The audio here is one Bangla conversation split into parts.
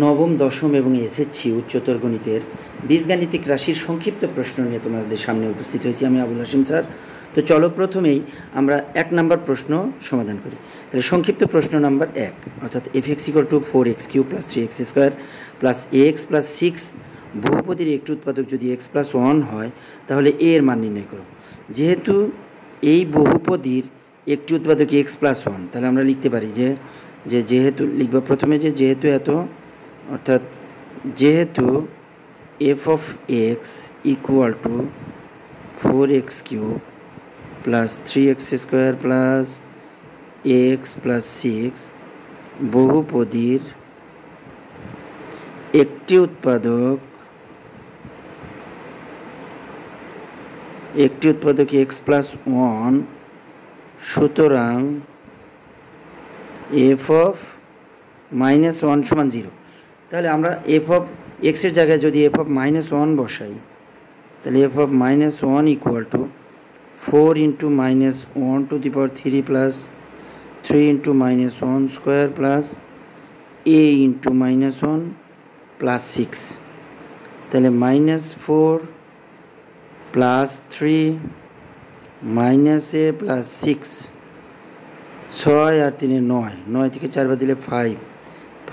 নবম দশম এবং এসএসসি উচ্চতর গণিতের বীজগাণিতিক রাশির সংক্ষিপ্ত প্রশ্ন নিয়ে তোমাদের সামনে উপস্থিত হয়েছি আমি আবুল হাশিম স্যার। তো চলো প্রথমেই আমরা 1 নম্বর প্রশ্ন সমাধান করি। তাহলে সংক্ষিপ্ত প্রশ্ন নাম্বার 1, অর্থাৎ f(x = 4x³ + 3x² + ax + 6 বহুপদীর একটি উৎপাদক যদি x + 1 হয় তাহলে a এর মান নির্ণয় করো। যেহেতু এই বহুপদীর একটি উৎপাদক x + 1, তাহলে আমরা লিখতে পারি যে যেহেতু লিখব প্রথমে যেহেতু এত, অর্থাৎ যেহেতু f(x) = 4x³ + 3x² + ax + 6 বহুপদীর একটি উৎপাদক x + 1, সুতরাং f(-1) = 0। তাহলে আমরা f(x) এর জায়গায় যদি f(-1) বসাই, তাহলে f(-1) = 4 × -1³ + 3 × -1² + a × -1 + 6, তাহলে -4 + 3 -a + 6, 6 আর 3 9, 9 থেকে 4 বাদ দিলে 5 -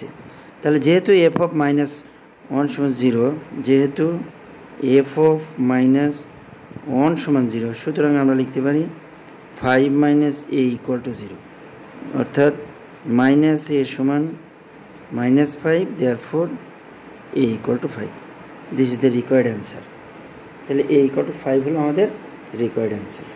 a। তাহলে যেহেতু f(-1) = 0, যেহেতু f(-1) = 0, সুতরাং আমরা লিখতে পারি 5 - a = 0, অর্থাৎ -a = -5, therefore a = 5. This is the required answer. তাহলে a = 5 হলো আমাদের required answer.